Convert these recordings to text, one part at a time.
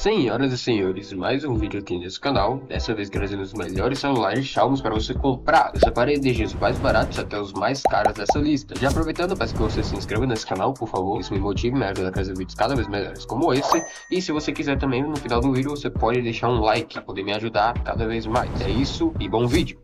Senhoras e senhores, mais um vídeo aqui nesse canal, dessa vez trazendo os melhores celulares Xiaomi para você comprar. Eu separei desde os mais baratos até os mais caros dessa lista. Já aproveitando, peço que você se inscreva nesse canal, por favor, isso me motiva e me ajuda a trazer vídeos cada vez melhores como esse. E se você quiser também, no final do vídeo, você pode deixar um like para poder me ajudar cada vez mais. É isso e bom vídeo!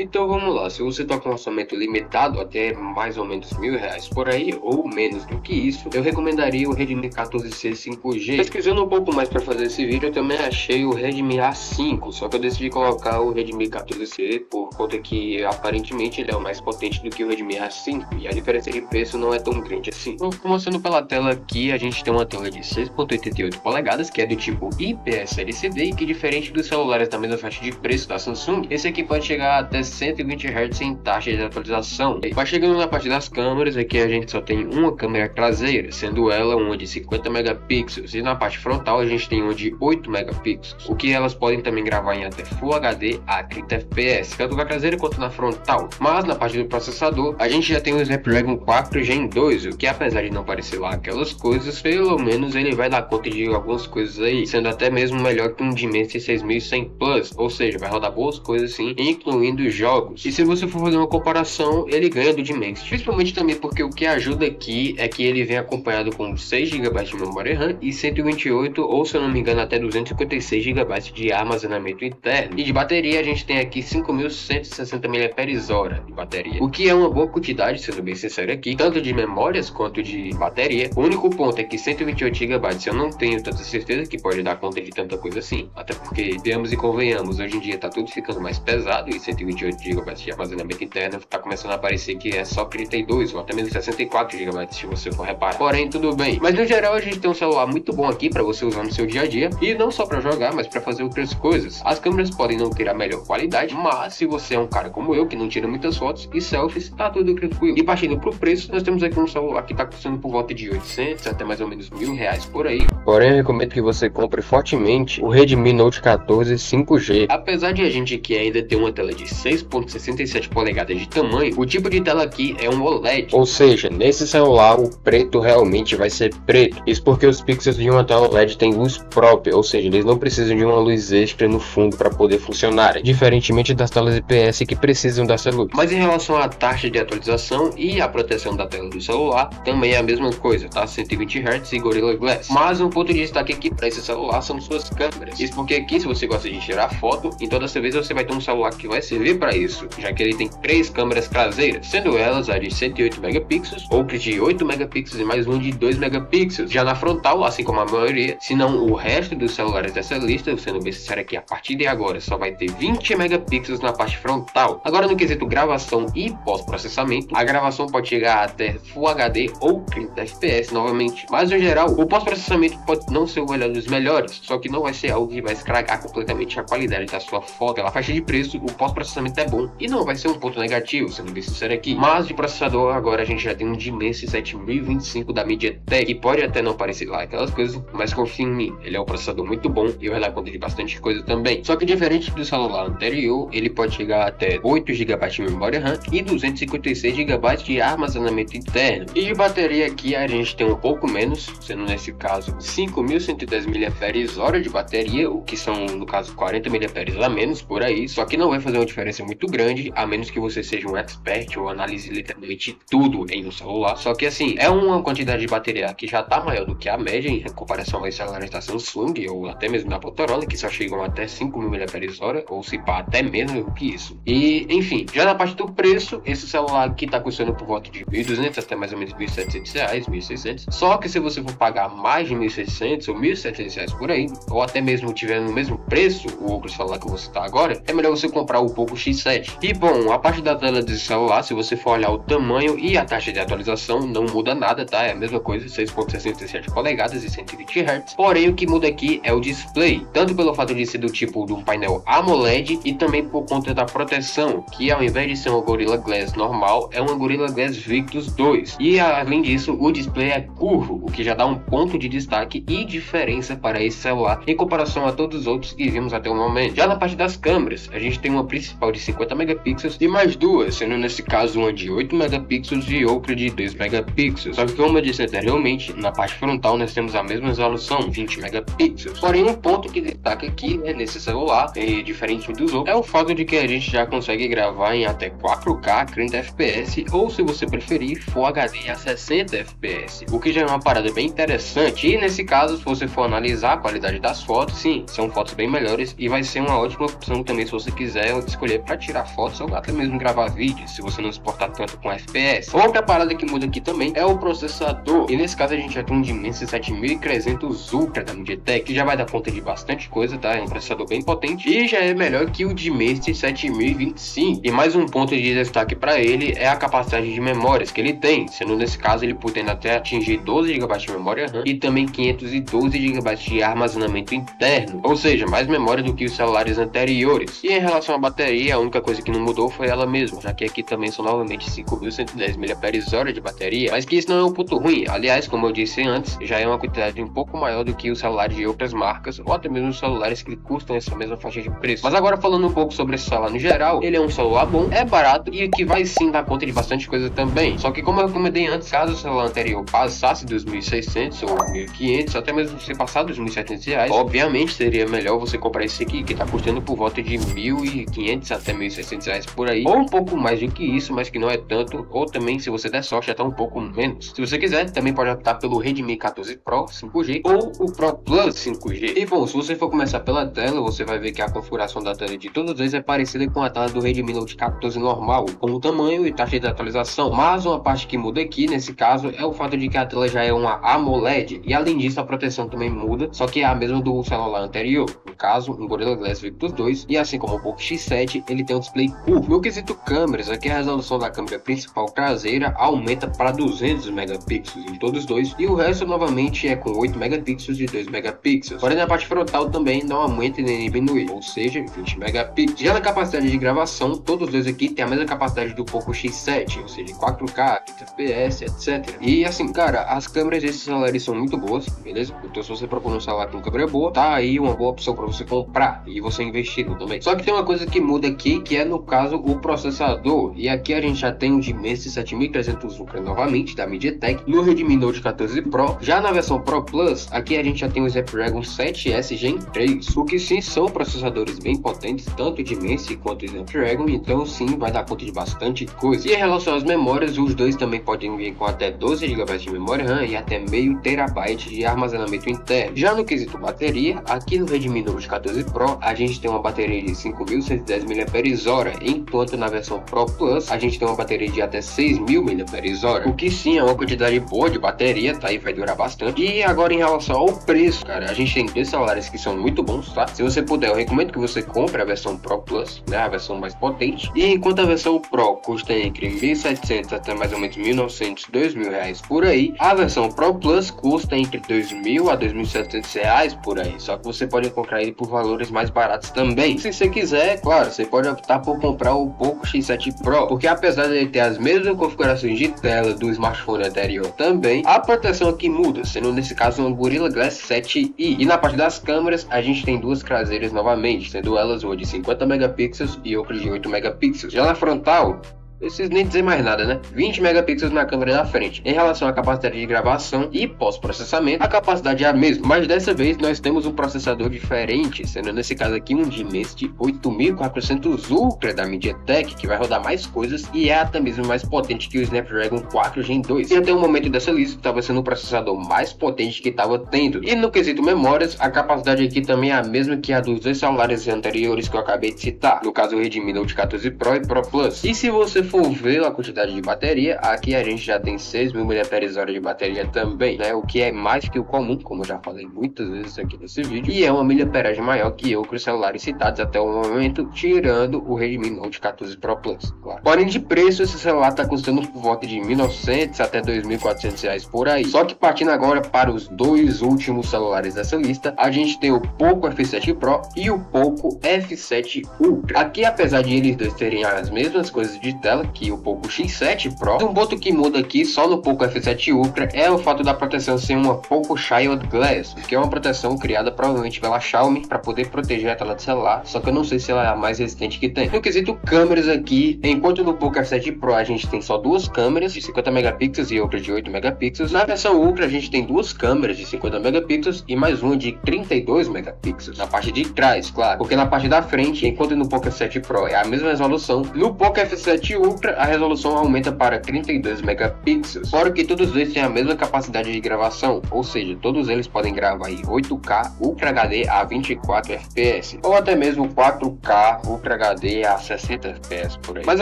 Então vamos lá, se você está com um orçamento limitado até mais ou menos R$1.000 por aí, ou menos do que isso, eu recomendaria o Redmi 14C 5G. Pesquisando um pouco mais para fazer esse vídeo, eu também achei o Redmi A5, só que eu decidi colocar o Redmi 14C por conta que aparentemente ele é o mais potente do que o Redmi A5, e a diferença de preço não é tão grande assim. Então, começando pela tela aqui, a gente tem uma tela de 6.88 polegadas, que é do tipo IPS LCD, e que diferente dos celulares da mesma faixa de preço da Samsung, esse aqui pode chegar até 120 Hz em taxa de atualização. Vai chegando na parte das câmeras, aqui a gente só tem uma câmera traseira, sendo ela uma de 50 megapixels, e na parte frontal a gente tem uma de 8 megapixels, o que elas podem também gravar em até Full HD a 30 fps, tanto na traseira quanto na frontal. Mas na parte do processador, a gente já tem o Snapdragon 4 Gen 2, o que apesar de não parecer lá aquelas coisas, pelo menos ele vai dar conta de algumas coisas aí, sendo até mesmo melhor que um Dimensity 6100 Plus, ou seja, vai rodar boas coisas sim, incluindo jogos. E se você for fazer uma comparação, ele ganha do Dimensity, principalmente também porque o que ajuda aqui é que ele vem acompanhado com 6 GB de memória RAM e 128 ou, se eu não me engano, até 256 GB de armazenamento interno. E de bateria a gente tem aqui 5.160 mAh de bateria, o que é uma boa quantidade, sendo bem sincero aqui, tanto de memórias quanto de bateria. O único ponto é que 128 GB eu não tenho tanta certeza que pode dar conta de tanta coisa assim, até porque, viemos e convenhamos, hoje em dia tá tudo ficando mais pesado e 128 GB de armazenamento interno tá começando a aparecer que é só 32 ou até mesmo 64 GB se você for reparar. Porém, tudo bem. Mas no geral a gente tem um celular muito bom aqui para você usar no seu dia a dia, e não só para jogar, mas para fazer outras coisas. As câmeras podem não ter a melhor qualidade, mas se você é um cara como eu que não tira muitas fotos e selfies, tá tudo tranquilo. E partindo pro preço, nós temos aqui um celular que tá custando por volta de 800 até mais ou menos R$1.000 por aí. Porém, eu recomendo que você compre fortemente o Redmi Note 14 5G. Apesar de a gente aqui ainda ter uma tela de 6.67 polegadas de tamanho, o tipo de tela aqui é um OLED, ou seja, nesse celular o preto realmente vai ser preto. Isso porque os pixels de uma tela OLED têm luz própria, ou seja, eles não precisam de uma luz extra no fundo para poder funcionar, diferentemente das telas IPS que precisam dessa luz. Mas em relação à taxa de atualização e a proteção da tela do celular, também é a mesma coisa, tá? 120 Hz e Gorilla Glass. Mas um ponto de destaque aqui para esse celular são suas câmeras. Isso porque aqui, se você gosta de tirar foto, então dessa vez você vai ter um celular que vai servir para isso, já que ele tem 3 câmeras traseiras, sendo elas a de 108 megapixels, outra de 8 megapixels e mais uma de 2 megapixels. Já na frontal, assim como a maioria, se não o resto dos celulares dessa lista, sendo bem sincero aqui, a partir de agora só vai ter 20 megapixels na parte frontal. Agora no quesito gravação e pós-processamento, a gravação pode chegar até Full HD ou 30 fps novamente, mas no geral o pós-processamento pode não ser o melhor dos melhores, só que não vai ser algo que vai estragar completamente a qualidade da sua foto. Pela faixa de preço, o pós-processamento é bom e não vai ser um ponto negativo, sendo bem sincero aqui. Mas de processador, agora a gente já tem um Dimensity 7025 da MediaTek, que pode até não parecer lá aquelas coisas, mas confia em mim, ele é um processador muito bom e vai dar conta de bastante coisa também. Só que diferente do celular anterior, ele pode chegar até 8 GB de memória RAM e 256 GB de armazenamento interno. E de bateria aqui a gente tem um pouco menos, sendo nesse caso 5.110 mAh de bateria, o que são no caso 40 mAh a menos por aí, só que não vai fazer uma diferença muito grande, a menos que você seja um expert ou analise literalmente tudo em um celular. Só que assim, é uma quantidade de bateria que já tá maior do que a média em comparação aos celulares da Samsung ou até mesmo da Motorola, que só chegam até 5.000 mAh, ou se pá até menos do que isso. E enfim, já na parte do preço, esse celular aqui tá custando por volta de 1.200 até mais ou menos R$1.700, 1.600. Só que se você for pagar mais de 1.600 ou 1.700 reais por aí, ou até mesmo tiver no mesmo preço o outro celular que você tá agora, é melhor você comprar o Poco X7. E bom, a parte da tela desse celular, se você for olhar o tamanho e a taxa de atualização, não muda nada, tá? É a mesma coisa, 6.67 polegadas e 120 Hz. Porém, o que muda aqui é o display, tanto pelo fato de ser do tipo de um painel AMOLED e também por conta da proteção, que ao invés de ser uma Gorilla Glass normal, é uma Gorilla Glass Victus 2. E além disso, o display é curvo, o que já dá um ponto de destaque destaque e diferença para esse celular em comparação a todos os outros que vimos até o momento. Já na parte das câmeras, a gente tem uma principal de 50 megapixels e mais duas, sendo nesse caso uma de 8 megapixels e outra de 2 megapixels. Só que como eu disse anteriormente, na parte frontal nós temos a mesma resolução, 20 megapixels. Porém, um ponto que destaca aqui nesse celular, diferente dos outros, é o fato de que a gente já consegue gravar em até 4K 30 FPS ou, se você preferir, Full HD a 60 FPS, o que já é uma parada bem interessante. E nesse caso, se você for analisar a qualidade das fotos, sim, são fotos bem melhores e vai ser uma ótima opção também se você quiser escolher para tirar fotos ou até mesmo gravar vídeos, se você não se importar tanto com FPS. Outra parada que muda aqui também é o processador, e nesse caso a gente já tem um Dimensity 7300 Ultra da MediaTek, que já vai dar conta de bastante coisa, tá? É um processador bem potente e já é melhor que o Dimensity 7025. E mais um ponto de destaque para ele é a capacidade de memórias que ele tem, sendo nesse caso ele podendo até atingir 12 GB de memória RAM e também 512 GB de armazenamento interno, ou seja, mais memória do que os celulares anteriores. E em relação à bateria, a única coisa que não mudou foi ela mesma, já que aqui também são novamente 5110 mAh de bateria, mas que isso não é um ponto ruim. Aliás, como eu disse antes, já é uma quantidade um pouco maior do que os celulares de outras marcas ou até mesmo os celulares que custam essa mesma faixa de preço. Mas agora falando um pouco sobre esse celular no geral, ele é um celular bom, é barato e que vai sim dar conta de bastante coisa também. Só que como eu recomendei antes, caso o celular anterior passasse dos 1.600 ou 1.500, até mesmo se passar dos 1.700 reais, obviamente seria melhor você comprar esse aqui, que tá custando por volta de 1.500 até 1.600 reais por aí, ou um pouco mais do que isso, mas que não é tanto, ou também, se você der sorte, até um pouco menos. Se você quiser, também pode optar pelo Redmi 14 Pro 5G ou o Pro Plus 5G. E bom, se você for começar pela tela, você vai ver que a configuração da tela de todos eles é parecida com a tela do Redmi Note 14 normal, com o tamanho e taxa de atualização. Mas uma parte que muda aqui, nesse caso, é o fato de que a tela já é uma AMOLED, e além disso a proteção também muda, só que é a mesma do celular anterior, no caso, um Gorilla Glass Victus 2, e assim como o Poco X7, ele tem um display curvo. No quesito câmeras, aqui a resolução da câmera principal traseira aumenta para 200 megapixels em todos dois, e o resto novamente é com 8 megapixels e 2 megapixels. Porém, na parte frontal também não aumenta e nem diminui, ou seja, 20 megapixels. Já na capacidade de gravação, todos os dois aqui tem a mesma capacidade do Poco X7, ou seja, 4K, 30 FPS, etc. E assim, cara, as câmeras desses celulares são muito boas, beleza? Então se você procura um celular com câmera boa, tá aí uma boa opção para você comprar e você investir também. Só que tem uma coisa que muda aqui, que é no caso o processador, e aqui a gente já tem o Dimensity 7300 Ultra novamente da MediaTek no Redmi Note 14 Pro. Já na versão Pro Plus, aqui a gente já tem o Snapdragon 7S Gen 3, o que sim são processadores bem potentes, tanto o Dimensity quanto o Snapdragon, então sim vai dar conta de bastante coisa. E em relação às memórias, os dois também podem vir com até 12 GB de memória RAM e até meio terabyte de armazenamento interno. Já no quesito bateria, aqui no Redmi Note 14 Pro a gente tem uma bateria de 5.110 mAh, enquanto na versão Pro Plus a gente tem uma bateria de até 6.000 mAh, o que sim é uma quantidade boa de bateria, tá? E vai durar bastante. E agora em relação ao preço, cara, a gente tem dois celulares que são muito bons, tá? Se você puder, eu recomendo que você compre a versão Pro Plus, né? A versão mais potente. E enquanto a versão Pro custa entre 1.700 até mais ou menos 1.900, 2.000 reais por aí, a versão Pro Plus custa entre 2.000 a 2.700 reais por aí. Só que você pode encontrar ele por valores mais baratos também. Se você quiser, claro, você pode optar por comprar o Poco X7 Pro, porque apesar de ele ter as mesmas configurações de tela do smartphone anterior também, a proteção aqui muda, sendo nesse caso um Gorilla Glass 7i. E na parte das câmeras, a gente tem duas traseiras novamente, sendo elas uma de 50 megapixels e outra de 8 megapixels. Já na frontal, preciso nem dizer mais nada, né? 20 megapixels na câmera da frente. Em relação à capacidade de gravação e pós-processamento, a capacidade é a mesma, mas dessa vez nós temos um processador diferente, sendo nesse caso aqui um Dimensity 8400 Ultra da MediaTek, que vai rodar mais coisas e é até mesmo mais potente que o Snapdragon 4 Gen 2. E até o momento dessa lista estava sendo o processador mais potente que estava tendo. E no quesito memórias, a capacidade aqui também é a mesma que a dos dois celulares anteriores que eu acabei de citar, no caso o Redmi Note 14 Pro e Pro Plus. E se você for ver a quantidade de bateria, aqui a gente já tem 6.000 mAh de bateria também, né? O que é mais que o comum, como eu já falei muitas vezes aqui nesse vídeo, e é uma miliamperagem maior que outros celulares citados até o momento, tirando o Redmi Note 14 Pro Plus, claro. Porém, de preço, esse celular tá custando por volta de 1.900 até 2.400 reais por aí. Só que partindo agora para os dois últimos celulares dessa lista, a gente tem o Poco F7 Pro e o Poco F7 Ultra. Aqui, apesar de eles dois terem as mesmas coisas de tela, dela, que o Poco X7 Pro. Um ponto que muda aqui só no Poco F7 Ultra é o fato da proteção ser uma Poco Shield Glass, que é uma proteção criada provavelmente pela Xiaomi para poder proteger a tela do celular, só que eu não sei se ela é a mais resistente que tem. No quesito câmeras aqui, enquanto no Poco F7 Pro a gente tem só duas câmeras de 50 megapixels e outra de 8 megapixels, na versão Ultra a gente tem duas câmeras de 50 megapixels e mais uma de 32 megapixels, na parte de trás, claro, porque na parte da frente, enquanto no Poco F7 Pro é a mesma resolução, no Poco F7 Ultra a resolução aumenta para 32 megapixels, fora que todos eles têm a mesma capacidade de gravação, ou seja, todos eles podem gravar em 8K Ultra HD a 24 FPS, ou até mesmo 4K Ultra HD a 60 FPS por aí. Mas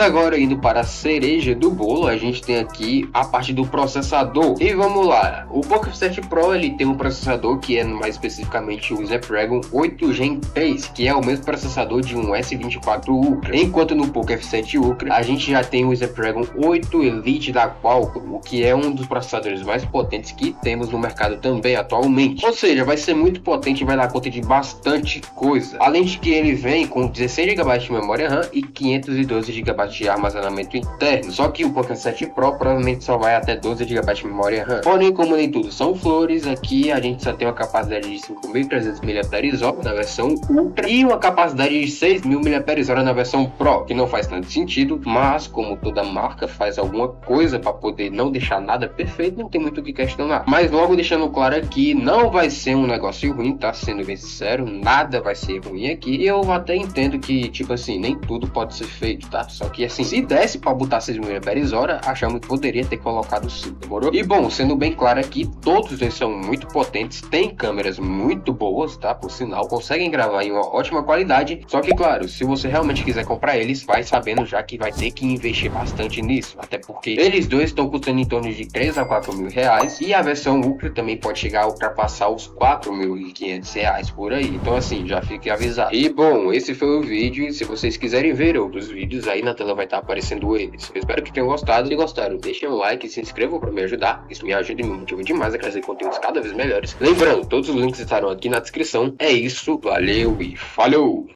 agora, indo para a cereja do bolo, a gente tem aqui a parte do processador. E vamos lá, o Poco F7 Pro ele tem um processador que é mais especificamente o Snapdragon 8 Gen 3, que é o mesmo processador de um S24 Ultra, enquanto no Poco F7 Ultra a gente já tem o Snapdragon 8 Elite da Qualcomm, o que é um dos processadores mais potentes que temos no mercado também atualmente. Ou seja, vai ser muito potente e vai dar conta de bastante coisa. Além de que ele vem com 16 GB de memória RAM e 512 GB de armazenamento interno. Só que o Poco F7 Pro provavelmente só vai até 12 GB de memória RAM. Porém, como nem tudo são flores, aqui a gente só tem uma capacidade de 5.300 mAh na versão Ultra e uma capacidade de 6.000 mAh na versão Pro, que não faz tanto sentido, mas como toda marca faz alguma coisa para poder não deixar nada perfeito, não tem muito o que questionar. Mas logo deixando claro aqui, não vai ser um negócio ruim, tá? Sendo bem sincero, nada vai ser ruim aqui. E eu até entendo que, tipo assim, nem tudo pode ser feito, tá? Só que assim, se desse para botar 6.000 mAh, achamos que poderia ter colocado sim, demorou? E bom, sendo bem claro aqui, todos eles são muito potentes, tem câmeras muito boas, tá? Por sinal, conseguem gravar em uma ótima qualidade. Só que claro, se você realmente quiser comprar eles, vai sabendo já que vai ter que investir bastante nisso, até porque eles dois estão custando em torno de 3 a 4 mil reais e a versão Ultra também pode chegar a ultrapassar os 4.500 reais por aí. Então assim, já fique avisado. E bom, esse foi o vídeo, e se vocês quiserem ver outros vídeos, aí na tela vai estar aparecendo eles. Eu espero que tenham gostado. Se gostaram, deixem um like e se inscrevam para me ajudar, isso me ajuda e me motiva demais a trazer conteúdos cada vez melhores. Lembrando, todos os links estarão aqui na descrição. É isso, valeu e falou!